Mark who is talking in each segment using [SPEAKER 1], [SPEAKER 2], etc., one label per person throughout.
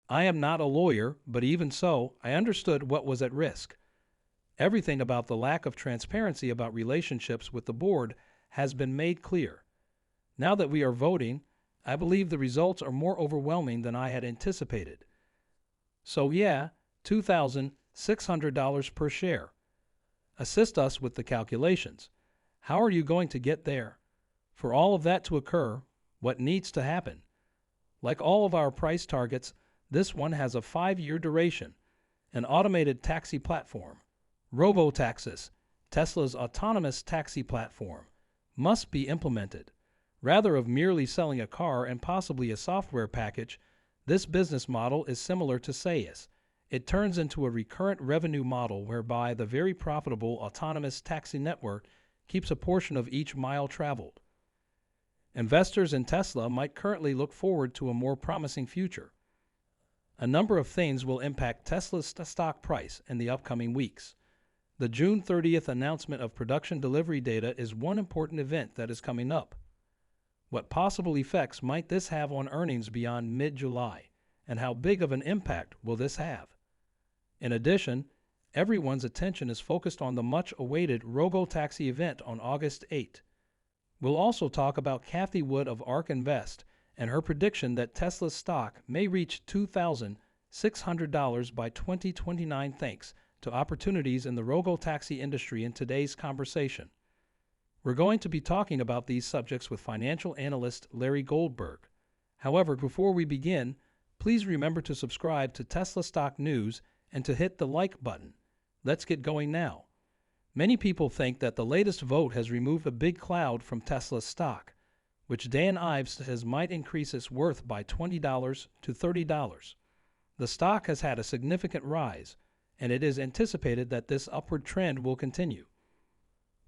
[SPEAKER 1] I am not a lawyer, but even so, I understood what was at risk. Everything about the lack of transparency about relationships with the board has been made clear. Now that we are voting, I believe the results are more overwhelming than I had anticipated. So yeah, $2,600 per share. Assist us with the calculations. How are you going to get there? For all of that to occur, what needs to happen? Like all of our price targets, this one has a 5-year duration. An automated taxi platform, robo-taxis, Tesla's autonomous taxi platform, must be implemented. Rather of merely selling a car and possibly a software package, this business model is similar to SaaS. It turns into a recurrent revenue model whereby the very profitable autonomous taxi network keeps a portion of each mile traveled. Investors in Tesla might currently look forward to a more promising future. A number of things will impact Tesla's stock price in the upcoming weeks. The June 30th announcement of production delivery data is one important event that is coming up. What possible effects might this have on earnings beyond mid-July, and how big of an impact will this have? In addition, everyone's attention is focused on the much-awaited robo-taxi event on August 8. We'll also talk about Cathie Wood of ARK Invest and her prediction that Tesla's stock may reach $2,600 by 2029 thanks to opportunities in the robo-taxi industry in today's conversation. We're going to be talking about these subjects with financial analyst Larry Goldberg. However, before we begin, please remember to subscribe to Tesla Stock News and to hit the like button. Let's get going now. Many people think that the latest vote has removed a big cloud from Tesla's stock, which Dan Ives says might increase its worth by $20 to $30. The stock has had a significant rise, and it is anticipated that this upward trend will continue.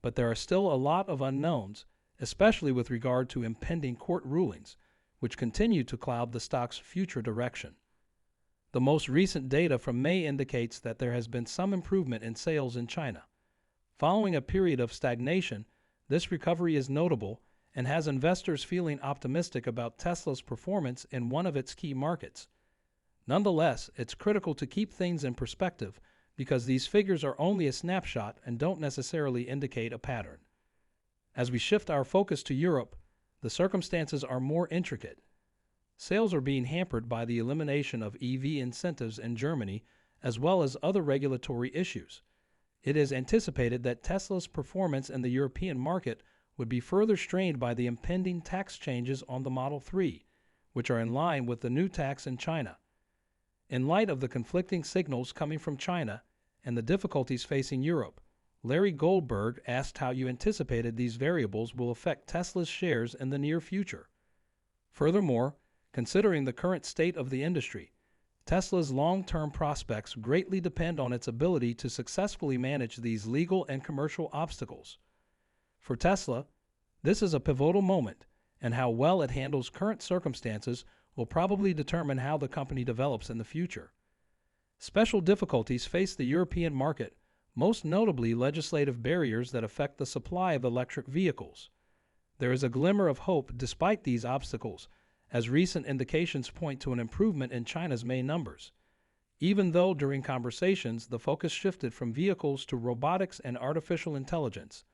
[SPEAKER 1] But there are still a lot of unknowns, especially with regard to impending court rulings, which continue to cloud the stock's future direction. The most recent data from May indicates that there has been some improvement in sales in China. Following a period of stagnation, this recovery is notable and has investors feeling optimistic about Tesla's performance in one of its key markets. Nonetheless, it's critical to keep things in perspective because these figures are only a snapshot and don't necessarily indicate a pattern. As we shift our focus to Europe, the circumstances are more intricate. Sales are being hampered by the elimination of EV incentives in Germany as well as other regulatory issues. It is anticipated that Tesla's performance in the European market would be further strained by the impending tax changes on the Model 3, which are in line with the new tax in China. In light of the conflicting signals coming from China and the difficulties facing Europe, Larry Goldberg asked how you anticipated these variables will affect Tesla's shares in the near future. Furthermore, considering the current state of the industry, Tesla's long-term prospects greatly depend on its ability to successfully manage these legal and commercial obstacles. For Tesla, this is a pivotal moment, and how well it handles current circumstances will probably determine how the company develops in the future. Special difficulties face the European market, most notably legislative barriers that affect the supply of electric vehicles. There is a glimmer of hope despite these obstacles, as recent indications point to an improvement in China's May numbers. Even though during conversations the focus shifted from vehicles to robotics and artificial intelligence,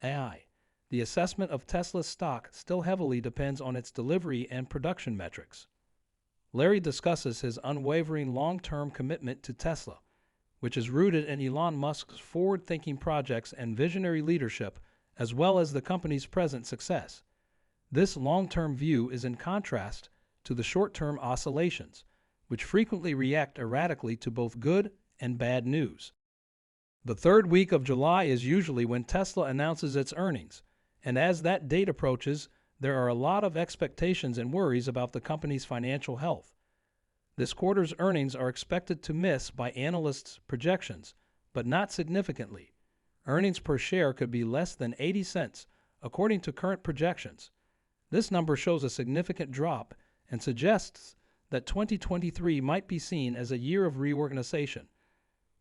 [SPEAKER 1] AI, the assessment of Tesla's stock still heavily depends on its delivery and production metrics. Larry discusses his unwavering long-term commitment to Tesla, which is rooted in Elon Musk's forward-thinking projects and visionary leadership, as well as the company's present success. This long-term view is in contrast to the short-term oscillations, which frequently react erratically to both good and bad news. The third week of July is usually when Tesla announces its earnings, and as that date approaches, there are a lot of expectations and worries about the company's financial health. This quarter's earnings are expected to miss by analysts' projections, but not significantly. Earnings per share could be less than 80 cents, according to current projections. This number shows a significant drop and suggests that 2023 might be seen as a year of reorganization,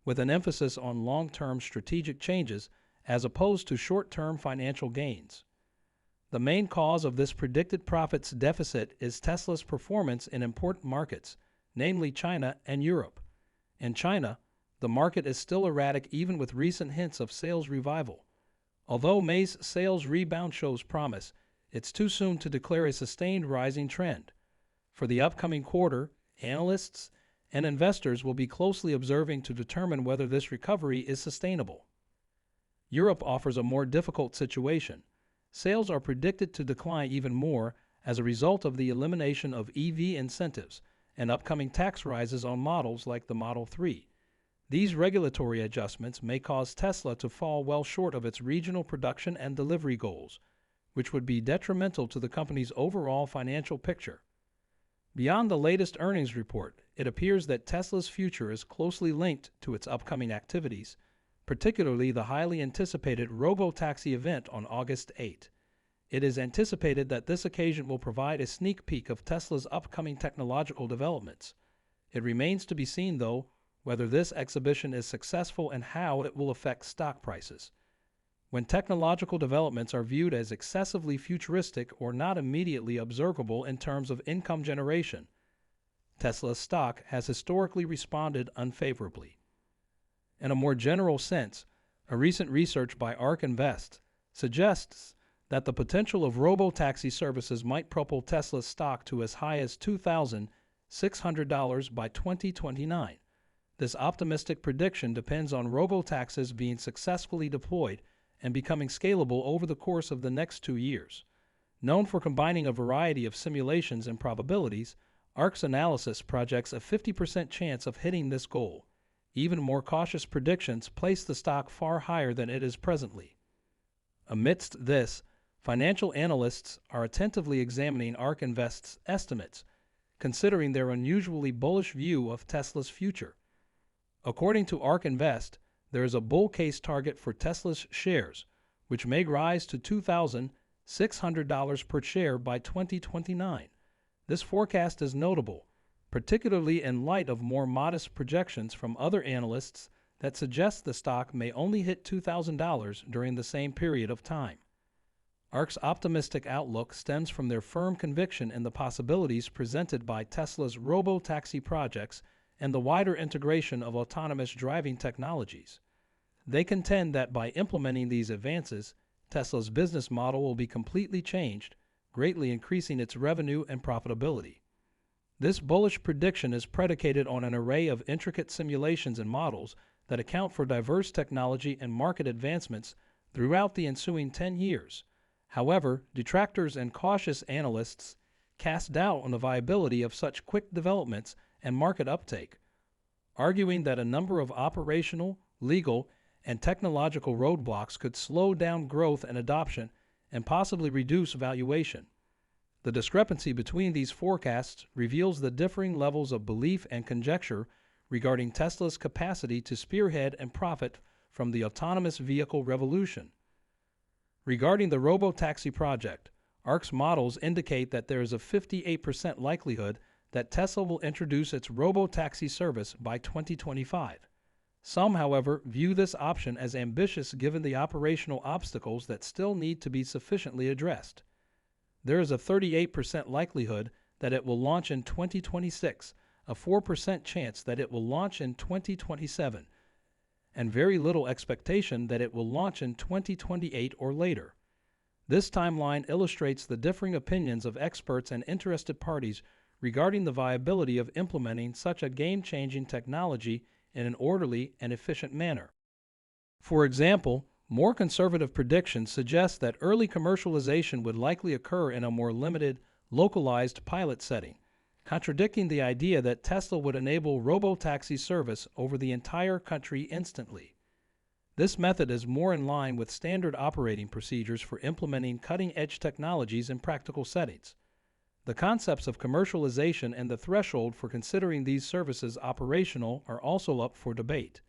[SPEAKER 1] with an emphasis on long-term strategic changes as opposed to short-term financial gains. The main cause of this predicted profits deficit is Tesla's performance in important markets, namely China and Europe. In China, the market is still erratic even with recent hints of sales revival. Although May's sales rebound shows promise, it's too soon to declare a sustained rising trend. For the upcoming quarter, analysts and investors will be closely observing to determine whether this recovery is sustainable. Europe offers a more difficult situation. Sales are predicted to decline even more as a result of the elimination of EV incentives and upcoming tax rises on models like the Model 3. These regulatory adjustments may cause Tesla to fall well short of its regional production and delivery goals, which would be detrimental to the company's overall financial picture. Beyond the latest earnings report, it appears that Tesla's future is closely linked to its upcoming activities, particularly the highly anticipated robotaxi event on August 8. It is anticipated that this occasion will provide a sneak peek of Tesla's upcoming technological developments. It remains to be seen, though, whether this exhibition is successful and how it will affect stock prices. When technological developments are viewed as excessively futuristic or not immediately observable in terms of income generation, Tesla's stock has historically responded unfavorably. In a more general sense, a recent research by ARK Invest suggests that the potential of robotaxi services might propel Tesla's stock to as high as $2,600 by 2029. This optimistic prediction depends on robotaxis being successfully deployed and becoming scalable over the course of the next 2 years. Known for combining a variety of simulations and probabilities, ARK's analysis projects a 50% chance of hitting this goal. Even more cautious predictions place the stock far higher than it is presently. Amidst this, financial analysts are attentively examining ARK Invest's estimates, considering their unusually bullish view of Tesla's future. According to ARK Invest, there is a bull case target for Tesla's shares, which may rise to $2,600 per share by 2029. This forecast is notable, particularly in light of more modest projections from other analysts that suggest the stock may only hit $2,000 during the same period of time. ARK's optimistic outlook stems from their firm conviction in the possibilities presented by Tesla's robo-taxi projects and the wider integration of autonomous driving technologies. They contend that by implementing these advances, Tesla's business model will be completely changed, greatly increasing its revenue and profitability. This bullish prediction is predicated on an array of intricate simulations and models that account for diverse technology and market advancements throughout the ensuing 10 years. However, detractors and cautious analysts cast doubt on the viability of such quick developments and market uptake, arguing that a number of operational, legal, and technological roadblocks could slow down growth and adoption and possibly reduce valuation. The discrepancy between these forecasts reveals the differing levels of belief and conjecture regarding Tesla's capacity to spearhead and profit from the autonomous vehicle revolution. Regarding the robotaxi project, ARK's models indicate that there is a 58% likelihood that Tesla will introduce its robotaxi service by 2025. Some, however, view this option as ambitious given the operational obstacles that still need to be sufficiently addressed. There is a 38% likelihood that it will launch in 2026, a 4% chance that it will launch in 2027, and very little expectation that it will launch in 2028 or later. This timeline illustrates the differing opinions of experts and interested parties regarding the viability of implementing such a game-changing technology in an orderly and efficient manner. For example, more conservative predictions suggest that early commercialization would likely occur in a more limited, localized pilot setting, contradicting the idea that Tesla would enable robotaxi service over the entire country instantly. This method is more in line with standard operating procedures for implementing cutting-edge technologies in practical settings. The concepts of commercialization and the threshold for considering these services operational are also up for debate.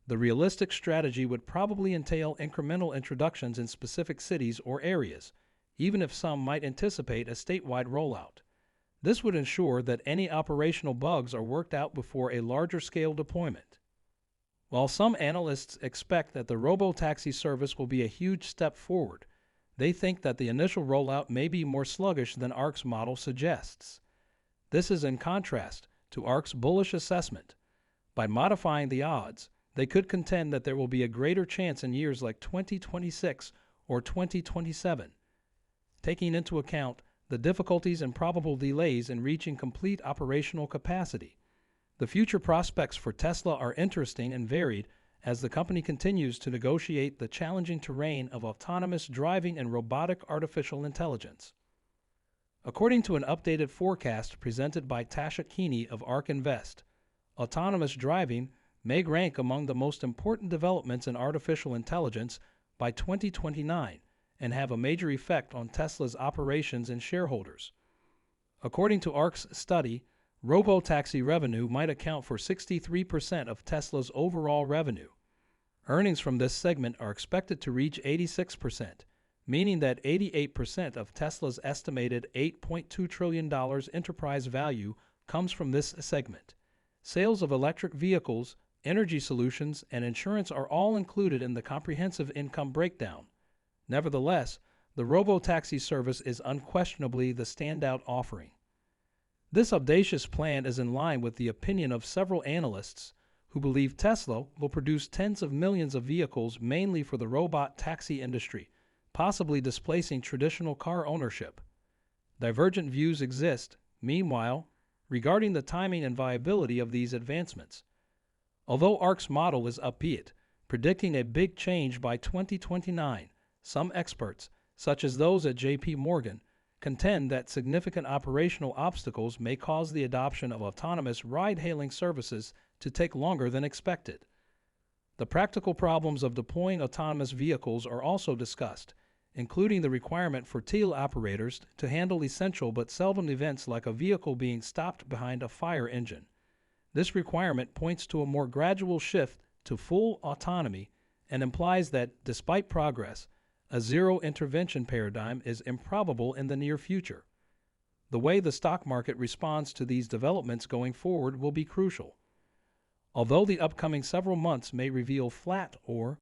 [SPEAKER 1] The realistic strategy would probably entail incremental introductions in specific cities or areas, even if some might anticipate a statewide rollout. This would ensure that any operational bugs are worked out before a larger-scale deployment. While some analysts expect that the robotaxi service will be a huge step forward, they think that the initial rollout may be more sluggish than ARK's model suggests. This is in contrast to ARK's bullish assessment. By modifying the odds, they could contend that there will be a greater chance in years like 2026 or 2027, taking into account the difficulties and probable delays in reaching complete operational capacity. The future prospects for Tesla are interesting and varied as the company continues to negotiate the challenging terrain of autonomous driving and robotic artificial intelligence. According to an updated forecast presented by Tasha Keeney of ARK Invest, autonomous driving may rank among the most important developments in artificial intelligence by 2029 and have a major effect on Tesla's operations and shareholders. According to ARK's study, robo-taxi revenue might account for 63% of Tesla's overall revenue. Earnings from this segment are expected to reach 86%, meaning that 88% of Tesla's estimated $8.2 trillion enterprise value comes from this segment. Sales of electric vehicles, energy solutions, and insurance are all included in the comprehensive income breakdown. Nevertheless, the robo-taxi service is unquestionably the standout offering. This audacious plan is in line with the opinion of several analysts who believe Tesla will produce tens of millions of vehicles mainly for the robot taxi industry, possibly displacing traditional car ownership. Divergent views exist, meanwhile, regarding the timing and viability of these advancements. Although ARK's model is upbeat, predicting a big change by 2029, some experts, such as those at J.P. Morgan, contend that significant operational obstacles may cause the adoption of autonomous ride-hailing services to take longer than expected. The practical problems of deploying autonomous vehicles are also discussed, including the requirement for teleoperators to handle essential but seldom events like a vehicle being stopped behind a fire engine. This requirement points to a more gradual shift to full autonomy and implies that, despite progress, a zero-intervention paradigm is improbable in the near future. The way the stock market responds to these developments going forward will be crucial. Although the upcoming several months may reveal flat or